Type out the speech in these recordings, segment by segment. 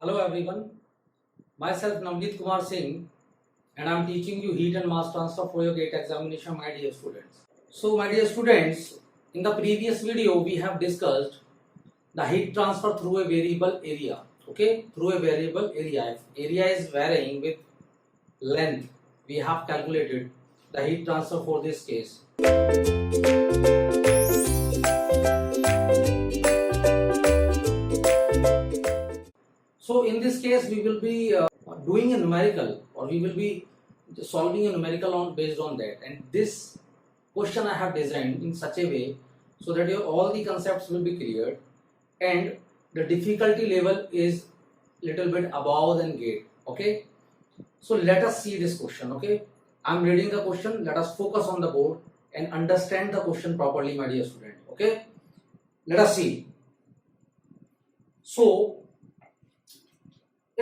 Hello everyone, myself Navneet Kumar Singh and I am teaching you heat and mass transfer for your GATE examination, my dear students. So my dear students, in the previous video we have discussed the heat transfer through a variable area. Okay, through a variable area. If area is varying with length, we have calculated the heat transfer for this case. So in this case, we will be doing a numerical, or we will be solving a numerical on based on that. And this question I have designed in such a way so that all the concepts will be cleared, and the difficulty level is little bit above than GATE. Okay. So let us see this question. Okay. I am reading the question. Let us focus on the board and understand the question properly, my dear student. Okay. Let us see. So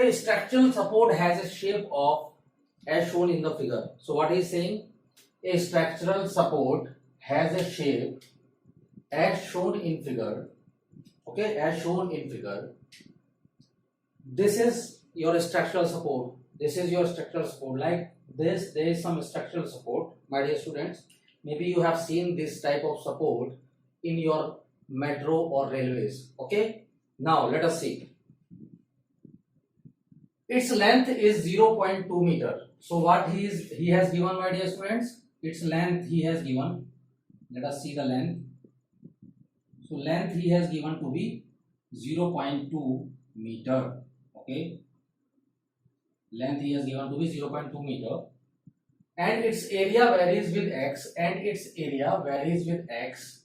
a structural support has a shape of as shown in the figure. So what is saying? A structural support has a shape as shown in figure. Okay, as shown in figure. This is your structural support. This is your structural support. Like this, there is some structural support, my dear students. Maybe you have seen this type of support in your metro or railways. Okay. Now let us see. Its length is 0.2 meter. So what he has given, my dear students, its length he has given. Let us see the length. So length he has given to be 0.2 meter. Okay. Length he has given to be 0.2 meter. And its area varies with x, and its area varies with x.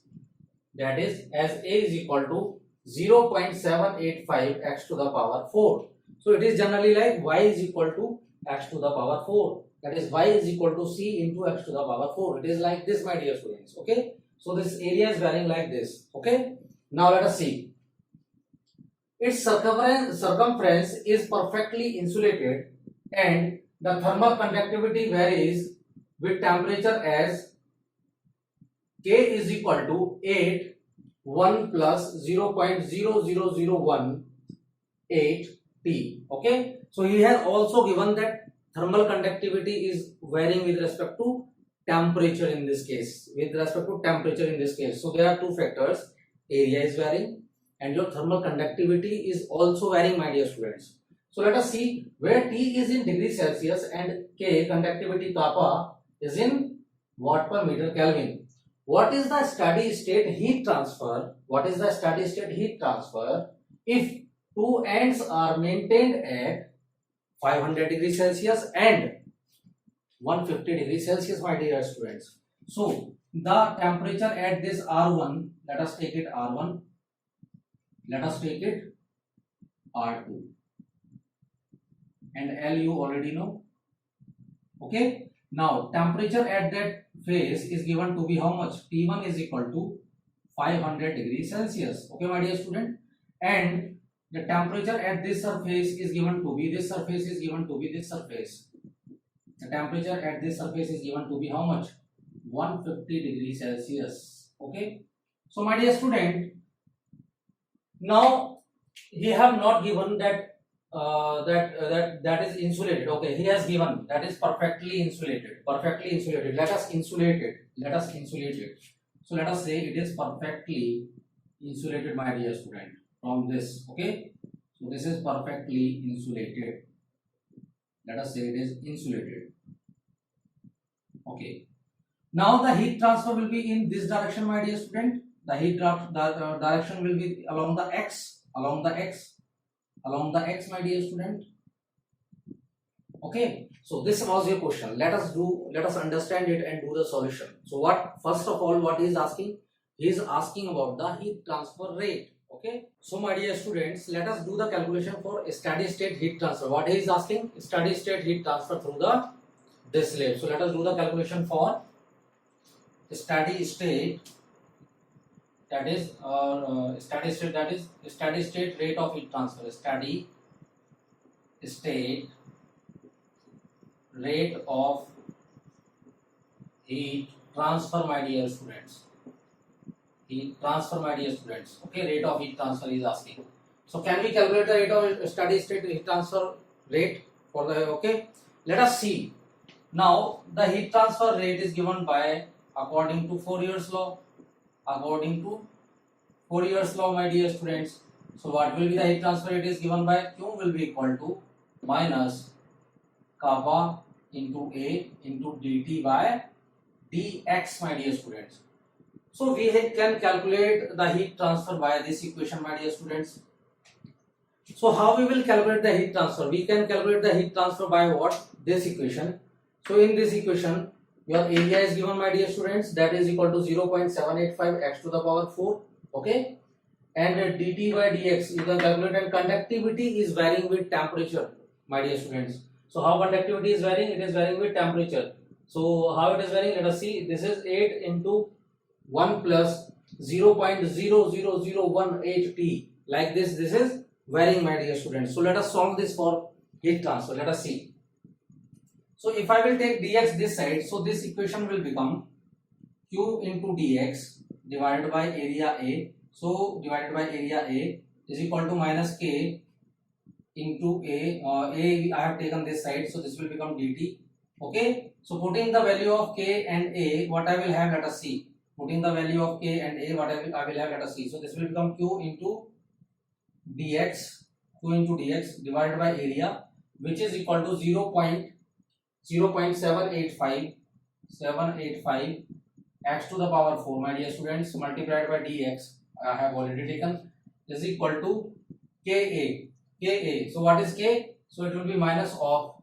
That is, as a is equal to 0.785 x to the power 4. So it is generally like y is equal to x to the power 4. That is, y is equal to c into x to the power 4. It is like this, my dear students. Okay. So this area is varying like this. Okay. Now let us see. Its circumference is perfectly insulated, and the thermal conductivity varies with temperature as K is equal to 8 1 plus 0.00018 T. Okay. So he has also given that thermal conductivity is varying with respect to temperature in this case. With respect to temperature in this case. So there are two factors. Area is varying and your thermal conductivity is also varying, my dear students. So let us see where T is in degree Celsius and K conductivity kappa is in watt per meter Kelvin. What is the steady state heat transfer? What is the steady state heat transfer if two ends are maintained at 500 degrees Celsius and 150 degrees Celsius, my dear students? So the temperature at this R1, let us take it R1, let us take it R2, and L you already know. Okay. Now temperature at that phase is given to be how much? T1 is equal to 500 degrees Celsius. Okay, my dear student. And the temperature at this surface is given to be, this surface is given to be this surface. The temperature at this surface is given to be how much? 150 degrees Celsius. Okay. So my dear student, now he have not given that that is insulated. Okay, he has given that is perfectly insulated. Perfectly insulated. Let us insulate it. Let us insulate it. So let us say it is perfectly insulated, my dear student, from this. Okay. So this is perfectly insulated. Let us say it is insulated. Okay. Now the heat transfer will be in this direction, my dear student. The heat direction will be along the x, along the x, my dear student. Okay. So this was your question. Let us understand it and do the solution. So what, first of all, what he is asking? He is asking about the heat transfer rate. Okay. So my dear students, let us do the calculation for steady state heat transfer. What he is asking? Steady state heat transfer through the this slave. So let us do the calculation for steady state, that is steady state, that is steady state rate of heat transfer. Steady state rate of heat transfer, my dear students. Heat transfer, my dear students. Okay, rate of heat transfer is asking. So can we calculate the rate of steady state heat transfer rate for the, okay? Let us see. Now the heat transfer rate is given by according to Fourier's law. According to Fourier's law, my dear students. So what will be the heat transfer rate is given by Q will be equal to minus kappa into A into dt by dx, my dear students. So we can calculate the heat transfer by this equation, my dear students. So how we will calculate the heat transfer? We can calculate the heat transfer by what? This equation. So in this equation, your area is given, my dear students, that is equal to 0.785 x to the power 4, okay? And dt by dx you can calculate, and conductivity is varying with temperature, my dear students. So how conductivity is varying? It is varying with temperature. So how it is varying? Let us see. This is 8 into 1 plus 0.00018 T. Like this is varying, my dear students. So let us solve this for heat transfer. Let us see. So if I will take dx this side, so this equation will become q into dx divided by area A. So divided by area A is equal to minus k into A. A I have taken this side, so this will become dt. Okay. So putting the value of k and A, what I will have, let us see. Putting the value of k and A, what I will have, let us see. So this will become q into dx divided by area, which is equal to 0.785 x to the power 4, my dear students, multiplied by dx I have already taken, is equal to ka. So what is k? So it will be minus of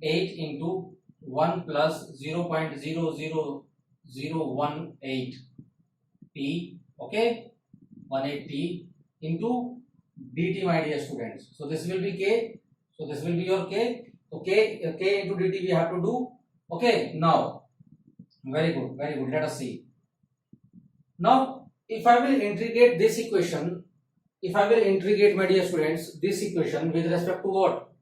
8 into 1 plus 0.00018 t, okay, 18 t into dt, my dear students. So this will be k. So this will be your k. So k into dt we have to do. Okay. Now, very good, very good. Let us see. Now, if I will integrate this equation, my dear students, this equation with respect to what?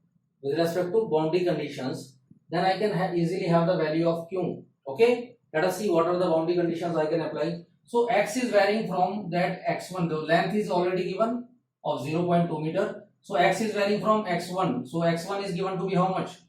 With respect to boundary conditions, then I can easily have the value of q. Okay. Let us see what are the boundary conditions I can apply. So x is varying from that x1. The length is already given of 0.2 meter. So x is varying from x1. So x1 is given to be how much?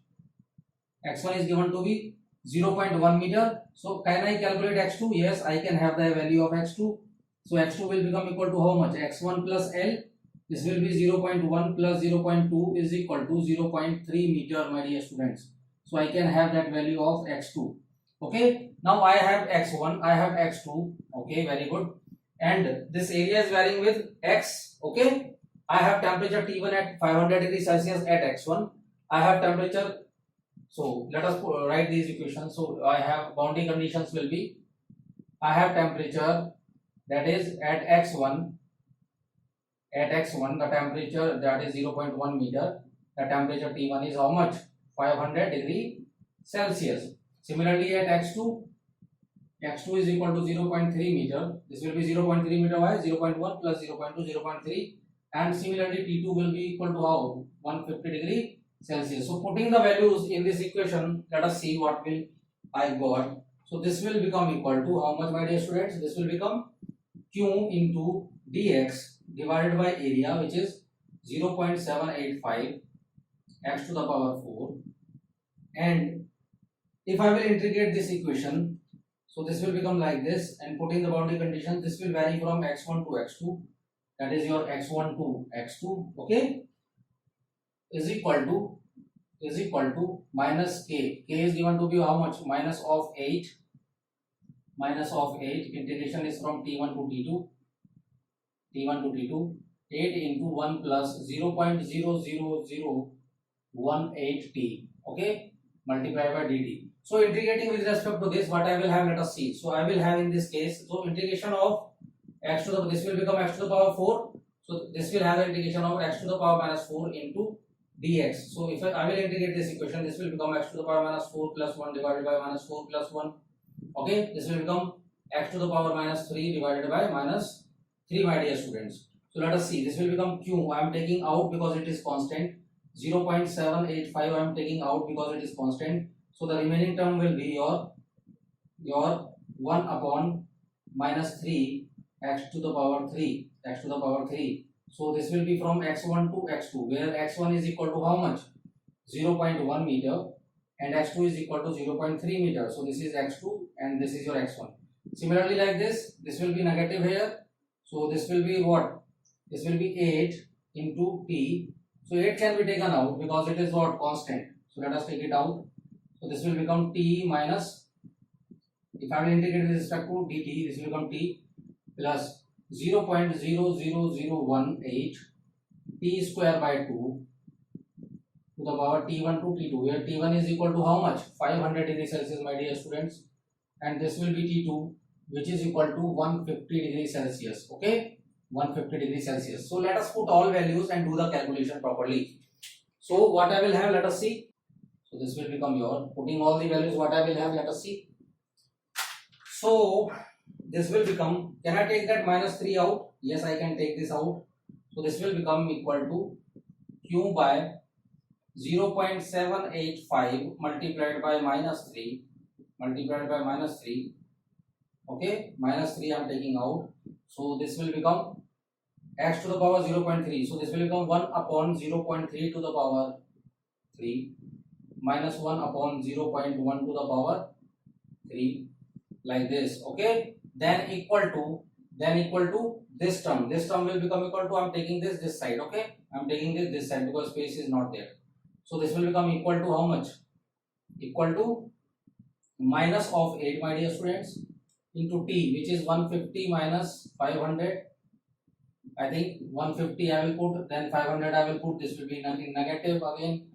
X1 is given to be 0.1 meter. So can I calculate x2? Yes, I can have the value of x2. So x2 will become equal to how much? x1 plus L. This will be 0.1 plus 0.2 is equal to 0.3 meter, my dear students. So I can have that value of x2. Okay. Now I have x1, I have x2. Okay, very good. And this area is varying with x. Okay. I have temperature T1 at 500 degrees Celsius at x1. I have temperature. So let us write these equations. So I have boundary conditions will be, I have temperature that is at x1. At x1 the temperature that is 0.1 meter. The temperature T1 is how much? 500 degree Celsius. Similarly at x2 is equal to 0.3 meter. This will be 0.3 meter. Why? 0.1 plus 0.2, 0.3. And similarly T2 will be equal to how? 150 degree Celsius. So putting the values in this equation, let us see what will I got. So this will become equal to how much, my dear students? This will become q into dx divided by area, which is 0.785 x to the power 4. And if I will integrate this equation, so this will become like this, and putting the boundary conditions, this will vary from x1 to x2. That is your x1 to x2, okay, is equal to minus k. K is given to be how much? Minus of 8. Integration is from T1 to T2. 8 into 1 plus 0.00018 T, okay, multiplied by dt. So integrating with respect to this, what I will have, let us see. So I will have in this case, so integration of x to the, this will become x to the power 4. So this will have the integration of x to the power minus 4 into dx. So if I will integrate this equation, this will become x to the power minus 4 plus 1 divided by minus 4 plus 1. Okay, this will become x to the power minus 3 divided by minus 3, my dear students. So let us see. This will become q. I am taking out because it is constant. 0.785 I am taking out because it is constant. So the remaining term will be your 1 upon minus 3 x to the power 3. So this will be from x1 to x2, where x1 is equal to how much? 0.1 meter, and x2 is equal to 0.3 meter. So this is x2 and this is your x1. Similarly, like this will be negative here. So this will be what? This will be 8 into t. So 8 can be taken out because it is what? Constant. So let us take it out. So this will become t minus, if I will integrate with respect to dt, this will become t plus 0.00018 t square by 2 to the power t1 to t2, where t1 is equal to how much? 500 degrees Celsius, my dear students, and this will be t2, which is equal to 150 degrees Celsius. Okay, 150 degrees Celsius. So let us put all values and do the calculation properly. So what I will have, let us see. So this will become your, putting all the values, what I will have, let us see. So this will become, can I take that minus 3 out? Yes, I can take this out. So this will become equal to q by 0.785 multiplied by minus 3, okay, minus 3 I am taking out. So this will become x to the power 0.3. So this will become 1 upon 0.3 to the power 3 minus 1 upon 0.1 to the power 3, like this. Okay, then equal to this term. This term will become equal to, I am taking this side. Okay, I am taking this side because space is not there. So this will become equal to how much? Equal to minus of 8, my dear students, into t, which is 150 minus 500. I think 150 I will put, then 500 I will put. This will be in negative again,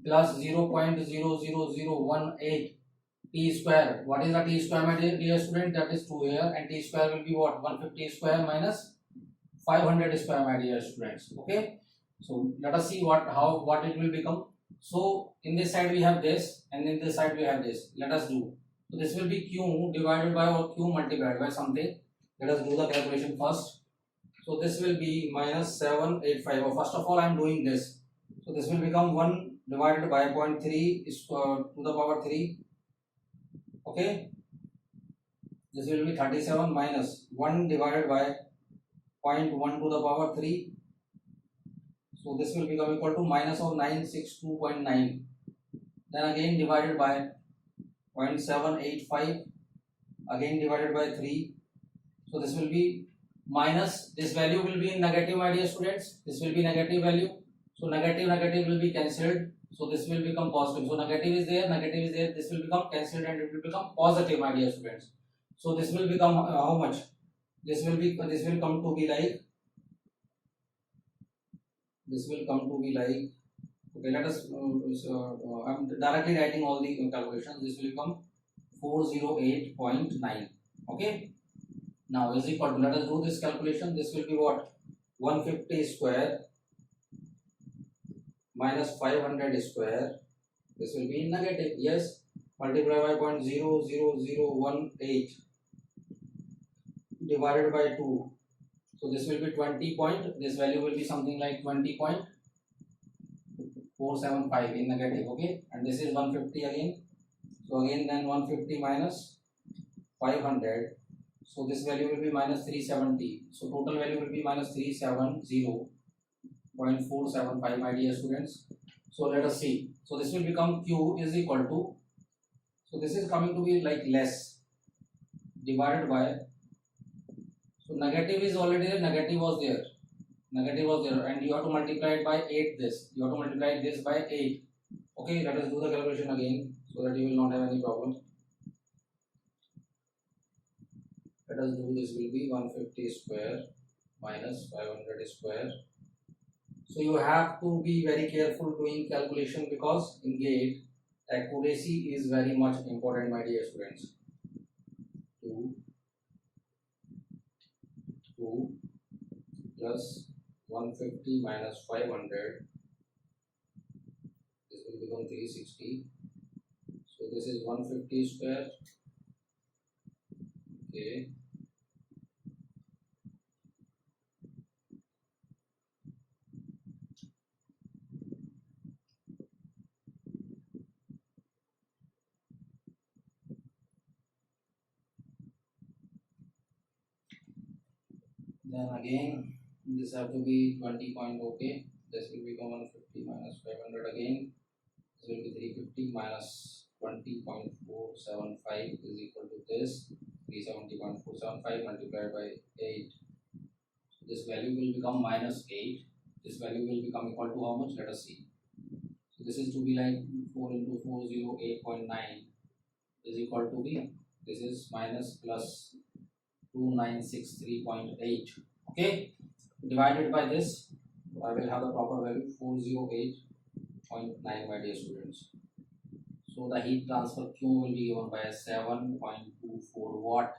plus 0.00018 t square. What is the t square, my dear student? That is 2 here, and t square will be what? 150 square minus 500 square, my dear students. Okay, so let us see what it will become. So in this side we have this, and in this side we have this. Let us do. So this will be q divided by, or q multiplied by something. Let us do the calculation first. So this will be minus 785. First of all, I am doing this. So this will become 1 divided by 0.3 to the power 3. Okay, this will be 37 minus 1 divided by 0.1 to the power 3. So this will become equal to minus of 962.9. Then again divided by 0.785. Again divided by 3. So this will be minus, this value will be in negative, my dear students. This will be negative value. So negative will be cancelled. So this will become positive. So negative is there. This will become cancelled and it will become positive, my dear students. So this will become how much? This will come to be like. Okay, let us. I'm directly writing all the calculations. This will become 408.9. Okay. Now is equal to, let us do this calculation. This will be what? 150 square minus 500 square. This will be negative. Yes. Multiply by 0.00018 divided by 2. So this will be 20 point. This value will be something like 20.475 in negative. Okay. And this is 150 again. So again then 150 minus 500. So this value will be minus 370. So total value will be minus 370.475, my dear students. So let us see. So this will become q is equal to, so this is coming to be like less, divided by, so negative is already there, negative was there, and you have to multiply it by 8 this. You have to multiply this by 8. Okay, let us do the calculation again so that you will not have any problem. Let us do, this will be 150 square minus 500 square. So you have to be very careful doing calculation because in GATE accuracy is very much important, my dear students. 2 plus 150 minus 500, this will become 360. So this is 150 square. Okay. Then again this have to be 20 point. Okay, this will become 150 minus 500 again. This will be 350 minus 20.475 is equal to this 370.475 multiplied by 8. So this value will become minus 8. This value will become equal to how much? Let us see. So this is to be like 4 into 408.9 is equal to be, this is minus plus 2963.8. Okay, divided by this, I will have the proper value 408.9, my dear students. So the heat transfer Q will be given by 7.24 watt.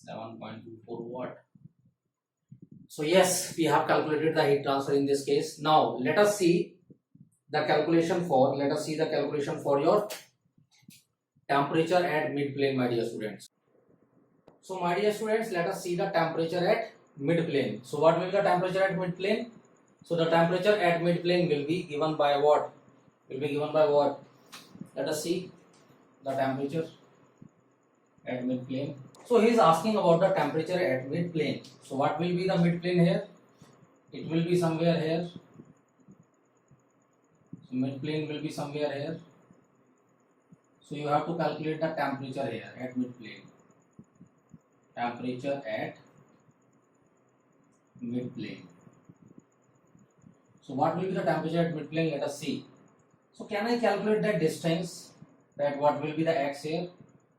7.24 watt. So yes, we have calculated the heat transfer in this case. Now let us see the calculation for, your temperature at mid plane, my dear students. So my dear students, let us see the temperature at mid plane. So what will be the temperature at mid plane? So the temperature at mid plane will be given by what? Let us see the temperature at mid plane. So he is asking about the temperature at mid plane. So what will be the mid plane here? It will be somewhere here. So mid plane will be somewhere here. So you have to calculate the temperature here at mid plane. Temperature at mid plane. So what will be the temperature at mid plane? Let us see. So can I calculate that distance? That what will be the x here?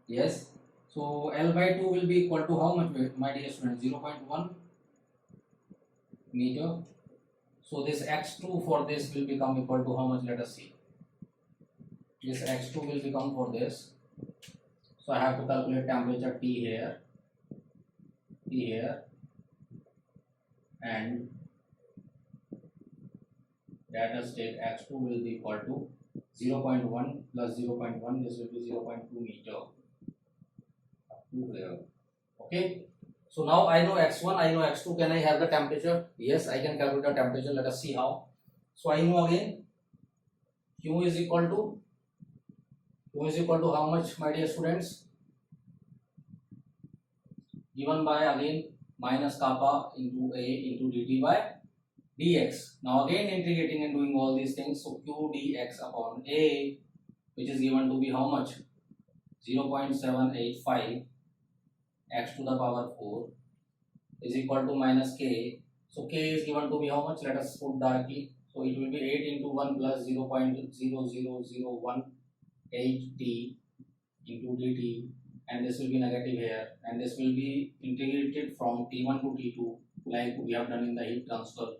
Yes. So L by 2 will be equal to how much, my dear students? 0.1 meter. So this x2 for this will become equal to how much? Let us see. This x2 will become for this. So I have to calculate temperature T here, and let us take x2 will be equal to 0.1 plus 0.1. This will be 0.2 meter up to here. Okay. So now I know x1, I know x2. Can I have the temperature? Yes, I can calculate the temperature. Let us see how. So I know again Q is equal to how much, my dear students? Given by again minus kappa into A into dt by dx. Now again integrating and doing all these things. So Q dx upon A, which is given to be how much? 0.785 x to the power 4 is equal to minus k. So k is given to be how much? Let us put directly. So it will be 8 into 1 plus 0.00018 t into dt, and this will be negative here, and this will be integrated from T1 to T2 like we have done in the heat transfer.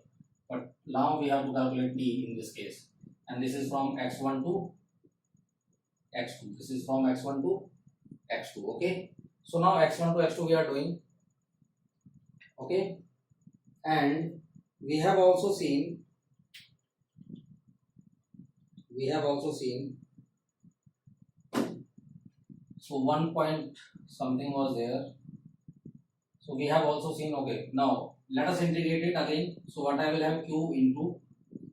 But now we have to calculate T in this case, and this is from x1 to x2. This is from x1 to x2. Okay. So now x1 to x2 we are doing. Okay. And we have also seen so 1 point something was there. So we have also seen. Okay, now let us integrate it again. So what I will have, Q into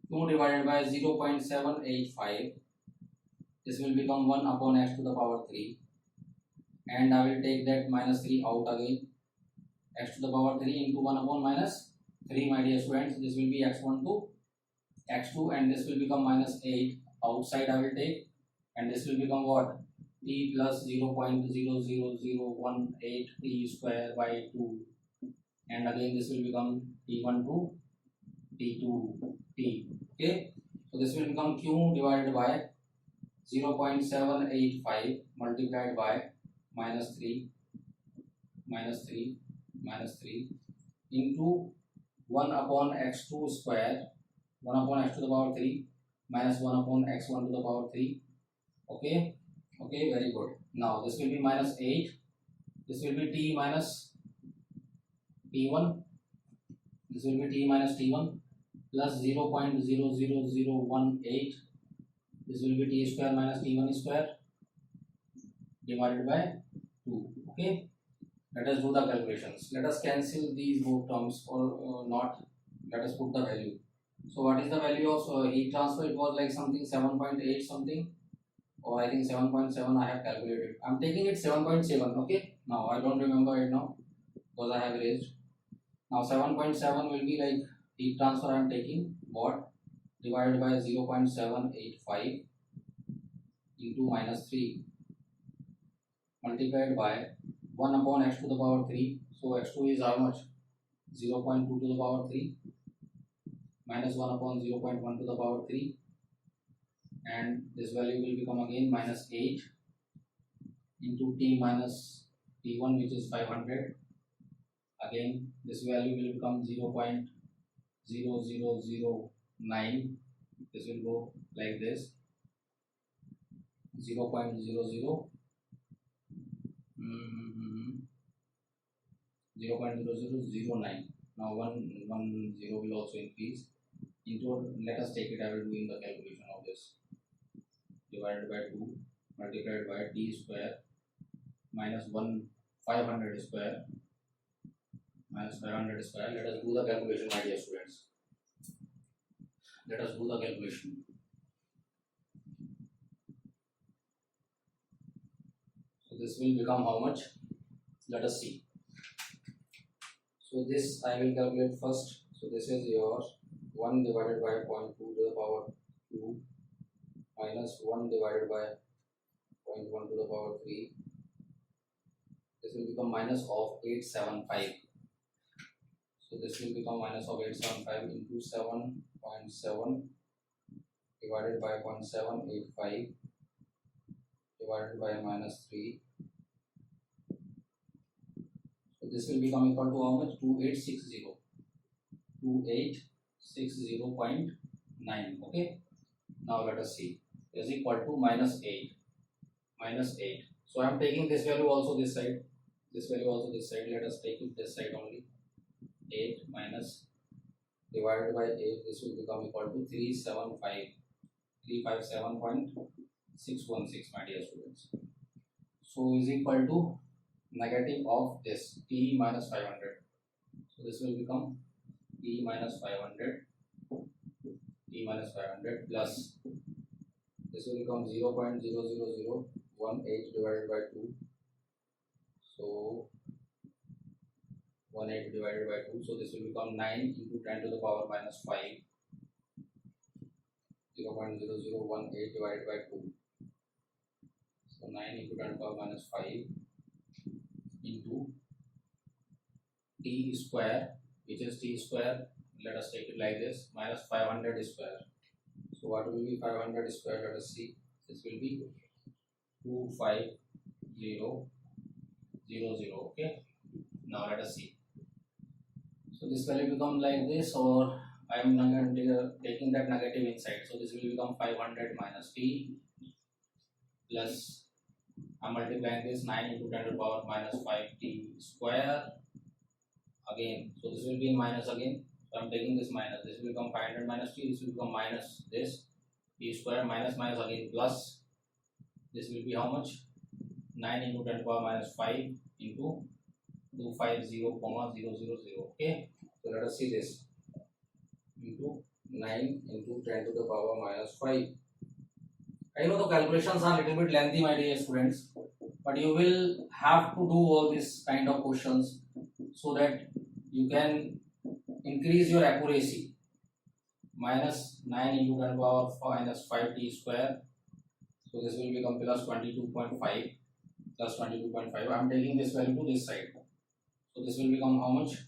Q divided by 0.785. This will become 1 upon x to the power 3, and I will take that minus 3 out again. X to the power 3 into 1 upon minus 3, my dear students. This will be x1 to x2, and this will become minus 8 outside I will take, and this will become what? T plus 0.00018 t square by 2, and again this will become T1 to T2 t. Okay, so this will become Q divided by 0.785 multiplied by minus 3 into 1 upon x2 square, 1 upon x to the power 3 minus 1 upon x1 to the power 3. Okay, okay, very good. Now this will be minus 8. This will be t minus t1. This will be t minus t1 plus 0.00018. This will be t square minus t1 square divided by 2. Okay, let us do the calculations. Let us cancel these both terms, or not. Let us put the value. So what is the value of heat transfer? It was like something 7.8 something, or I think 7.7 I have calculated. I'm taking it 7.7. Okay, now I don't remember it now. because I have erased. Now 7.7 will be like heat transfer I am taking, what, divided by 0.785 into minus 3 multiplied by 1 upon x to the power 3. So x2 is how much? 0.2 to the power 3 minus 1 upon 0.1 to the power 3, and this value will become again minus 8 into t minus t1, which is 500. Again this value will become 0.0009. This will go like this, 0.0009. Now one zero will also increase into, let us take it, I will do in the calculation of this, divided by 2 multiplied by t square minus 500 square minus 500 square. Let us do the calculation, my dear students. Let us do the calculation. So this will become how much? Let us see. So this I will calculate first. So this is your 1 divided by 0.2 to the power 2 minus 1 divided by 0.1 to the power 3. This will become minus of 875. So this will become minus of 875 into 7.7 divided by 0.785 divided by minus 3. So this will become equal to how much? 2860. 2860.9. Okay. Now let us see. Is equal to minus 8. Minus 8. So I am taking this value also this side. This value also this side. Let us take it this side only. 8 minus divided by 8. This will become equal to 357.616, my dear students. So is equal to negative of this t minus 500. So this will become t minus 500 plus this will become 0.00018 divided by 2. So 18 divided by 2. So this will become 9 into 10 to the power minus 5. 0.0018 divided by 2. So 9 into 10 to the power minus 5 into t square, which is t square. Let us take it like this, minus 500 square. So what will be 500 square? Let us see. This will be 25000. Okay. Now let us see. So this value become like this, or I am taking that negative inside. So this will become 500 minus t plus, I am multiplying this 9 into 10 to the power minus 5t square again. So this will be in minus again. So I am taking this minus. This will become 500 minus t. This will become minus this t square minus minus again plus. This will be how much? 9 into 10 to the power minus 5 into 250,000. Okay. So let us see this into 9 into 10 to the power minus 5. I know the calculations are a little bit lengthy, my dear students, but you will have to do all these kind of questions so that you can increase your accuracy. Minus 9 into 10 to the power minus 5t square. So this will become plus 22.5 plus 22.5. I am taking this value to this side. So this will become how much?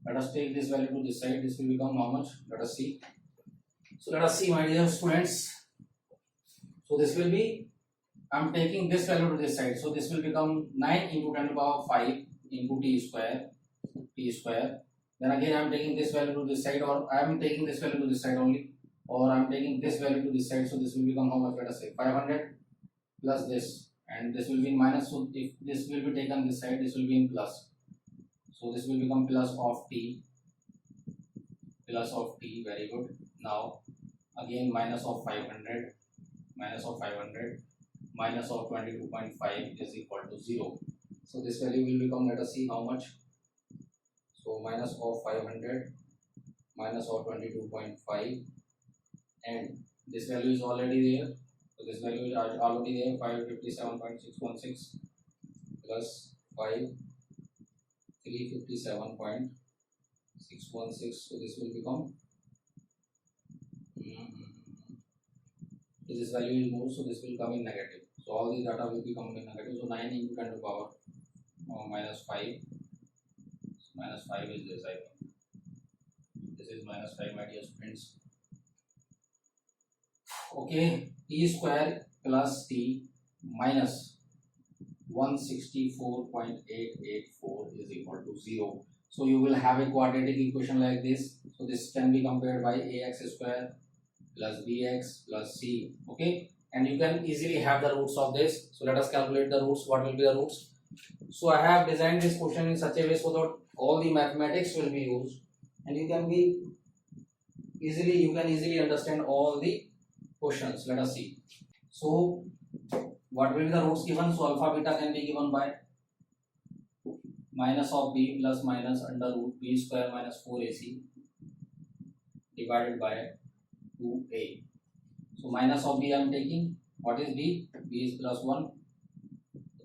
Let us take this value to this side. This will become how much? Let us see. So let us see, my dear students. So this will be, I am taking this value to this side. So this will become 9 into 10 to the power 5 into t square. Then again I am taking this value to this side, or I am taking this value to this side only, or I am taking this value to this side. So this will become how much? Let us say 500 plus this, and this will be in minus. So if this will be taken this side, this will be in plus. So this will become plus of t. Very good. Now again minus of 500 minus of 22.5 is equal to 0. So this value will become, let us see how much. So minus of 500 minus of 22.5, and this value is already there. So this value is already there, 557.616 plus 5 357.616. So this will become this value will move, so this will come in negative. So all the data will be coming in negative. So 9 into 10 to the power minus 5. So minus 5 is this, I think. This is minus 5, my dear students. Okay, t square plus t minus 164.884 is equal to 0. So you will have a quadratic equation like this. So this can be compared by ax square plus bx plus c. Okay, and you can easily have the roots of this. So let us calculate the roots. What will be the roots? So I have designed this question in such a way so that all the mathematics will be used, and you can easily understand all the questions. Let us see. So what will be the roots given? So alpha beta can be given by minus of b plus minus under root b square minus 4ac divided by 2a. So minus of b I am taking. What is b? B is plus 1.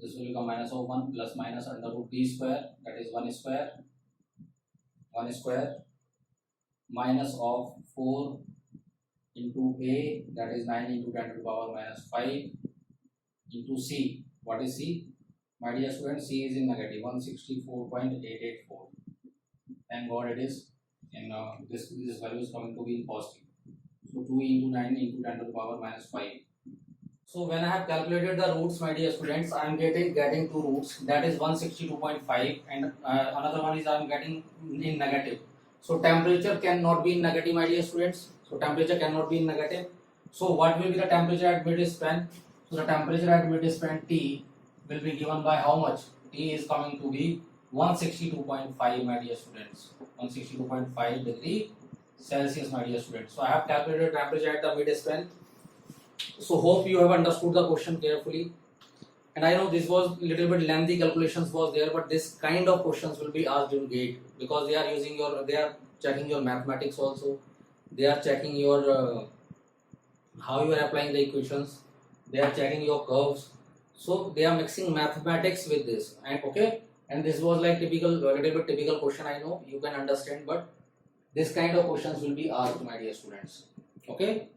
This will become minus of 1 plus minus under root b square, that is 1 square minus of 4 into a, that is 9 into 10 to the power minus 5 into c. What is c? My dear students, c is in negative 164.884. Thank God it is in this value is coming to be in positive. So 2 into 9 into 10 to the power minus 5. So when I have calculated the roots, my dear students, I am getting two roots, that is 162.5, and another one is I am getting in negative. So temperature cannot be in negative, my dear students. So temperature cannot be in negative. So what will be the temperature at mid-span? So the temperature at mid-span T will be given by how much? T is coming to be 162.5, my dear students. 162.5 degree Celsius, my dear students. So I have calculated temperature at the mid-span. So hope you have understood the question carefully. And I know this was little bit lengthy calculations was there, but this kind of questions will be asked in GATE because they are checking your mathematics also. They are checking your how you are applying the equations. They are checking your curves. So they are mixing mathematics with this. And okay, and this was like little bit typical question. I know you can understand, but this kind of questions will be asked, my dear students. Okay.